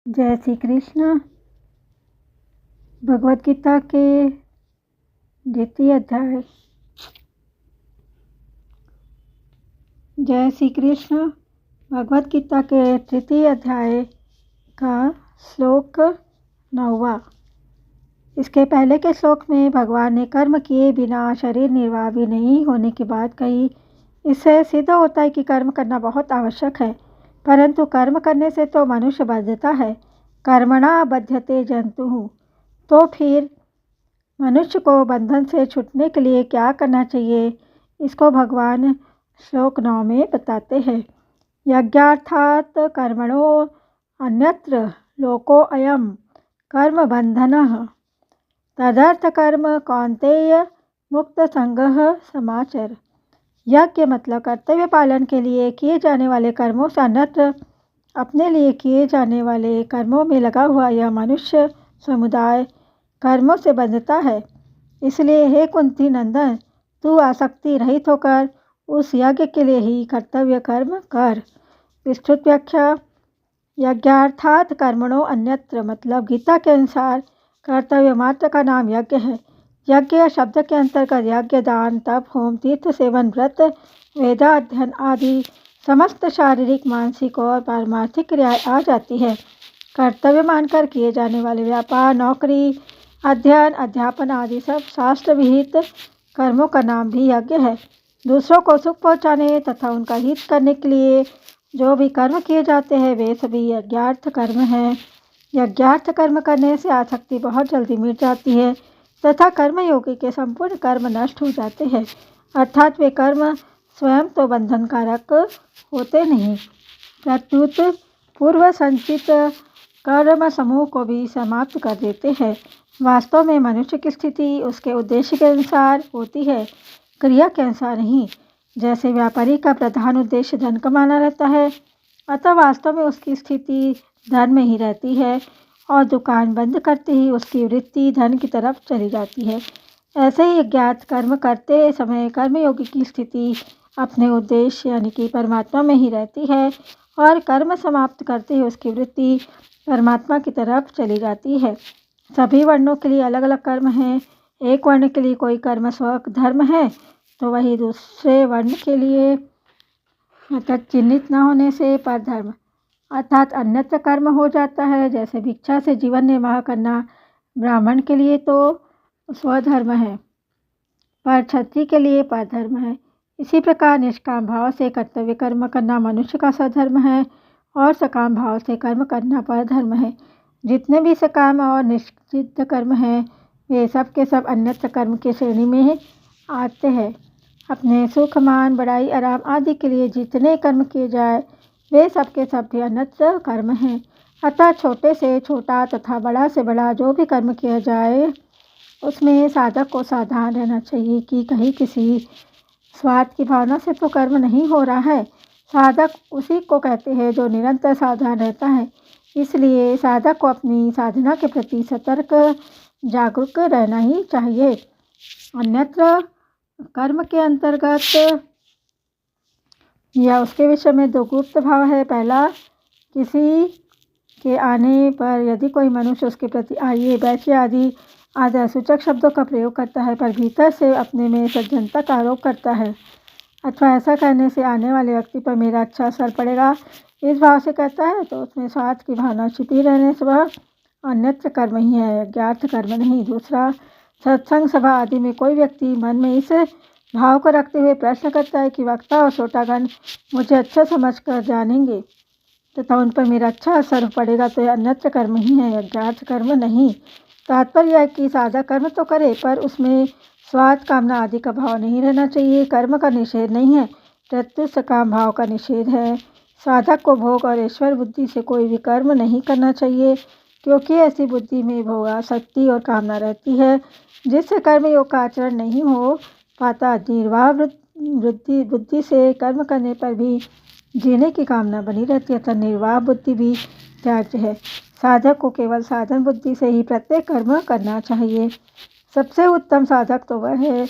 जय श्री कृष्ण। भगवत गीता के द्वितीय अध्याय। जय श्री कृष्ण। भगवत गीता के तृतीय अध्याय का श्लोक 9वां। इसके पहले के श्लोक में भगवान ने कर्म किए बिना शरीर निर्वाह भी नहीं होने की बात कही। इससे सिद्ध होता है कि कर्म करना बहुत आवश्यक है, परंतु कर्म करने से तो मनुष्य बंधता है। कर्मणा बध्यते जंतुः। तो फिर मनुष्य को बंधन से छूटने के लिए क्या करना चाहिए, इसको भगवान श्लोक 9 में बताते हैं। यज्ञार्थात् कर्मणो अन्यत्र लोको अयम कर्म बंधनः तदर्थ कर्म कौन्तेय मुक्त संगः समाचर। यज्ञ मतलब कर्तव्य पालन के लिए किए जाने वाले कर्मों से अन्यत्र अपने लिए किए जाने वाले कर्मों में लगा हुआ यह मनुष्य समुदाय कर्मों से बंधता है। इसलिए हे कुंती नंदन, तू आसक्ति रहित होकर उस यज्ञ के लिए ही कर्तव्य कर्म कर। विस्तृत व्याख्या। यज्ञार्थात् कर्मणो अन्यत्र मतलब गीता के अनुसार कर्तव्य मात्र का नाम यज्ञ है। यज्ञ शब्द के अंतर्गत यज्ञ, दान, तप, होम, तीर्थ सेवन, व्रत, वेदाध्ययन आदि समस्त शारीरिक, मानसिक और पारमार्थिक क्रियाएं आ जाती है। कर्तव्य मानकर किए जाने वाले व्यापार, नौकरी, अध्ययन, अध्यापन आदि सब शास्त्र विहित कर्मों का नाम भी यज्ञ है। दूसरों को सुख पहुँचाने तथा उनका हित करने के लिए जो भी कर्म किए जाते हैं वे सभी यज्ञार्थ कर्म हैं। यज्ञार्थ कर्म करने से आसक्ति बहुत जल्दी मिट जाती है तथा कर्मयोगी के संपूर्ण कर्म नष्ट हो जाते हैं, अर्थात वे कर्म स्वयं तो बंधनकारक होते नहीं, प्रत्युत पूर्व संचित कर्म समूह को भी समाप्त कर देते हैं। वास्तव में मनुष्य की स्थिति उसके उद्देश्य के अनुसार होती है, क्रिया के अनुसार नहीं। जैसे व्यापारी का प्रधान उद्देश्य धन कमाना रहता है, अतः वास्तव में उसकी स्थिति धन में ही रहती है और दुकान बंद करते ही उसकी वृत्ति धन की तरफ चली जाती है। ऐसे ही अज्ञात कर्म करते समय कर्मयोगी की स्थिति अपने उद्देश्य यानी कि परमात्मा में ही रहती है और कर्म समाप्त करते ही उसकी वृत्ति परमात्मा की तरफ चली जाती है। सभी वर्णों के लिए अलग अलग कर्म हैं। एक वर्ण के लिए कोई कर्म स्वधर्म है तो वही दूसरे वर्ण के लिए मतलब चिन्हित न होने से परधर्म अर्थात अन्यत्र कर्म हो जाता है। जैसे भिक्षा से जीवन निर्वाह करना ब्राह्मण के लिए तो स्वधर्म है, पर क्षत्रिय के लिए परधर्म है। इसी प्रकार निष्काम भाव से कर्तव्य कर्म करना मनुष्य का स्वधर्म है और सकाम भाव से कर्म करना परधर्म है। जितने भी सकाम और निश्चित कर्म हैं वे सब के सब अन्यत्र कर्म की श्रेणी में आते हैं। अपने सुख, मान, बड़ाई, आराम आदि के लिए जितने कर्म किए जाए वे सब के सब भी अन्यत्र कर्म हैं। अतः छोटे से छोटा तथा बड़ा से बड़ा जो भी कर्म किया जाए उसमें साधक को सावधान रहना चाहिए कि कहीं किसी स्वार्थ की भावना से तो कर्म नहीं हो रहा है। साधक उसी को कहते हैं जो निरंतर सावधान रहता है। इसलिए साधक को अपनी साधना के प्रति सतर्क जागरूक रहना ही चाहिए। अन्यत्र कर्म के अंतर्गत या उसके विषय में दो गुप्त भाव है। पहला, किसी के आने पर यदि कोई मनुष्य उसके प्रति आइए, बैठिए आदि आदर सूचक शब्दों का प्रयोग करता है पर भीतर से अपने में सज्जनता का आरोप करता है, अथवा ऐसा करने से आने वाले व्यक्ति पर मेरा अच्छा असर पड़ेगा इस भाव से कहता है, तो उसमें स्वार्थ की भावना छिपी रहने से वह अन्यत्र कर्म ही है, यज्ञार्थ कर्म नहीं। दूसरा, सत्संग सभा आदि में कोई व्यक्ति मन में इस भाव को रखते हुए प्रश्न करता है कि वक्ता और श्रोतागण मुझे अच्छा समझकर जानेंगे तथा उन पर मेरा अच्छा असर पड़ेगा, तो यह अन्यत्र कर्म ही है, यज्ञार्थ कर्म नहीं। तात्पर्य है कि साधक कर्म तो करे पर उसमें स्वार्थ, कामना आदि का भाव नहीं रहना चाहिए। कर्म का निषेध नहीं है, प्रत्युत सकाम भाव का निषेध है। साधक को भोग और ईश्वर बुद्धि से कोई भी कर्म नहीं करना चाहिए, क्योंकि ऐसी बुद्धि में भोगासक्ति और कामना रहती है जिससे कर्मयोग का आचरण नहीं हो पाता। निर्वाह बुद्धि से कर्म करने पर भी जीने की कामना बनी रहती है, तो निर्वाह बुद्धि भी त्याज्य है। साधक को केवल साधन बुद्धि से ही प्रत्येक कर्म करना चाहिए। सबसे उत्तम साधक तो वह है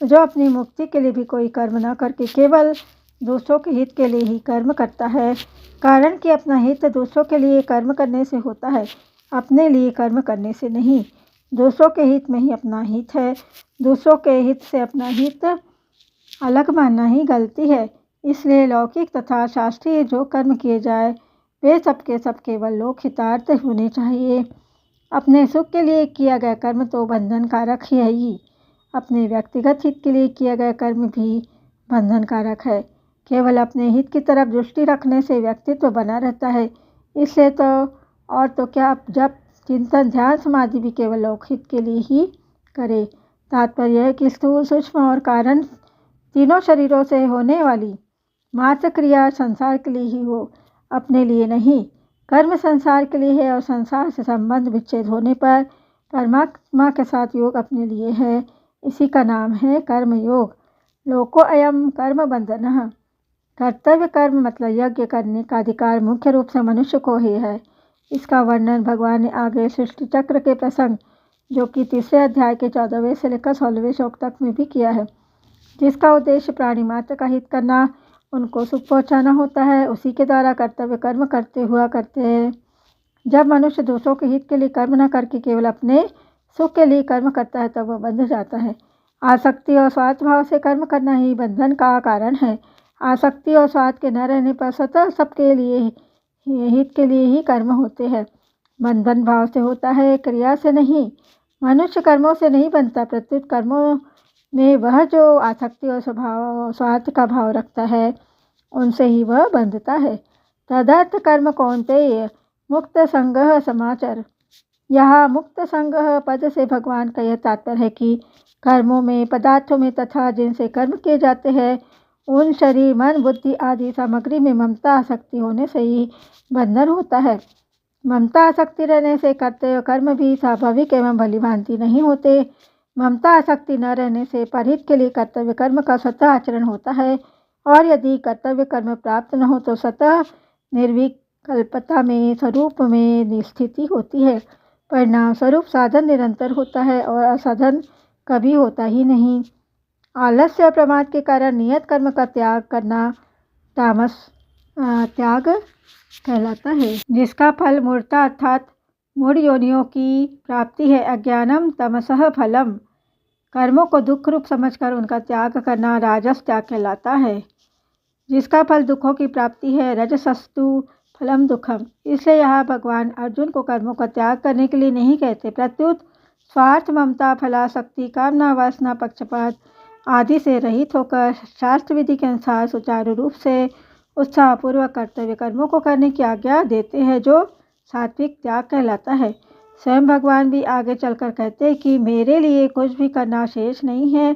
जो अपनी मुक्ति के लिए भी कोई कर्म न करके केवल दूसरों के हित के लिए ही कर्म करता है, कारण कि अपना हित दूसरों के लिए कर्म करने से होता है, अपने लिए कर्म करने से नहीं। दूसरों के हित में ही अपना हित है। दूसरों के हित से अपना हित अलग मानना ही गलती है। इसलिए लौकिक तथा शास्त्रीय जो कर्म किए जाए वे सबके सब केवल लोक हितार्थ होने चाहिए। अपने सुख के लिए किया गया कर्म तो बंधन कारक है ही, अपने व्यक्तिगत हित के लिए किया गया कर्म भी बंधन कारक है। केवल अपने हित की तरफ दृष्टि रखने से व्यक्तित्व बना रहता है। इसलिए तो और तो क्या, जब चिंतन ध्यान समाधि भी केवल लोकहित के लिए ही करे। तात्पर्य है कि स्थूल सूक्ष्म और कारण तीनों शरीरों से होने वाली मात्र क्रिया संसार के लिए ही हो, अपने लिए नहीं। कर्म संसार के लिए है और संसार से संबंध विच्छेद होने पर परमात्मा के साथ योग अपने लिए है। इसी का नाम है कर्म योग। लोको अयम कर्म बंधनः। कर्तव्य कर्म मतलब यज्ञ करने का अधिकार मुख्य रूप से मनुष्य को ही है। इसका वर्णन भगवान ने आगे सृष्टि चक्र के प्रसंग जो कि 3 अध्याय के 14वें से लेकर 16वें श्लोक तक में भी किया है, जिसका उद्देश्य प्राणी मात्र का हित करना, उनको सुख पहुंचाना होता है, उसी के द्वारा कर्तव्य कर्म करते हैं। जब मनुष्य दूसरों के हित के लिए कर्म न करके केवल अपने सुख के लिए कर्म करता है तब वह बंध जाता है। आसक्ति और स्वार्थ भाव से कर्म करना ही बंधन का कारण है। आसक्ति और स्वार्थ के न रहने पर स्वतः सबके लिए हित के लिए ही कर्म होते हैं। बंधन भाव से होता है, क्रिया से नहीं। मनुष्य कर्मों से नहीं बनता, प्रत्युत कर्मों में वह जो आसक्ति और स्वार्थ का भाव रखता है उनसे ही वह बंधता है। तदर्थ कर्म कौन्तेय मुक्त संगः समाचर। यहाँ मुक्त संगः पद से भगवान का यह तात्पर्य है कि कर्मों में, पदार्थों में तथा जिनसे कर्म किए जाते हैं उन शरीर, मन, बुद्धि आदि सामग्री में ममता आसक्ति होने से ही बंधन होता है। ममता आसक्ति रहने से कर्तव्य कर्म भी स्वाभाविक एवं भली भांति नहीं होते। ममता आसक्ति न रहने से परहित के लिए कर्तव्य कर्म का स्वतः आचरण होता है, और यदि कर्तव्य कर्म प्राप्त न हो तो स्वतः निर्विकल्पता में स्वरूप में स्थिति होती है। परिणाम स्वरूप साधन निरंतर होता है और असाधन कभी होता ही नहीं। आलस्य और प्रमाद के कारण नियत कर्म का त्याग करना तामस त्याग कहलाता है, जिसका फल मूर्ता अर्थात मूढ़ योनियों की प्राप्ति है। अज्ञानम तमसः फलम। कर्मों को दुख रूप समझकर उनका त्याग करना राजस त्याग कहलाता है, जिसका फल दुखों की प्राप्ति है। रजसस्तु फलम दुखम। इसलिए यहाँ भगवान अर्जुन को कर्मों का त्याग करने के लिए नहीं कहते, प्रत्युत स्वार्थ, ममता, फलासक्ति, कामना, वासना, पक्षपात आदि से रहित होकर शास्त्र विधि के अनुसार सुचारू रूप से उत्साहपूर्वक कर्तव्य कर्मों को करने की आज्ञा देते हैं, जो सात्विक त्याग कहलाता है। स्वयं भगवान भी आगे चलकर कहते हैं कि मेरे लिए कुछ भी करना शेष नहीं है,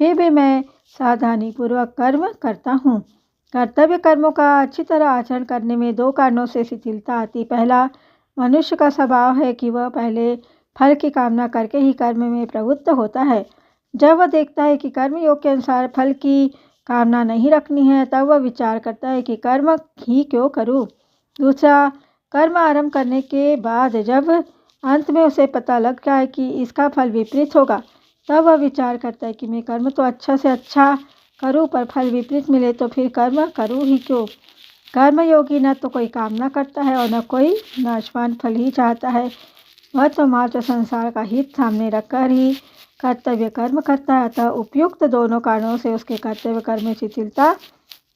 फिर भी मैं सावधानी पूर्वक कर्म करता हूँ। कर्तव्य कर्मों का अच्छी तरह आचरण करने में 2 कारणों से शिथिलता आती। पहला, मनुष्य का स्वभाव है कि वह पहले फल की कामना करके ही कर्म में प्रवृत्त होता है। जब वह देखता है कि कर्म योग के अनुसार फल की कामना नहीं रखनी है तब वह विचार करता है कि कर्म ही क्यों करूं। दूसरा, कर्म आरंभ करने के बाद जब अंत में उसे पता लग जाए कि इसका फल विपरीत होगा तब वह विचार करता है कि मैं कर्म तो अच्छा से अच्छा करूं पर फल विपरीत मिले तो फिर कर्म करूं ही क्यों। कर्मयोगी न तो कोई कामना करता है और न कोई नाशवान फल ही चाहता है, वह तो मात्र संसार का हित सामने रखकर ही कर्तव्य कर्म करता है। अतः उपयुक्त दोनों कारणों से उसके कर्तव्य कर्म में शिथिलता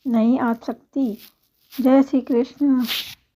नहीं आ सकती। जय श्री कृष्ण।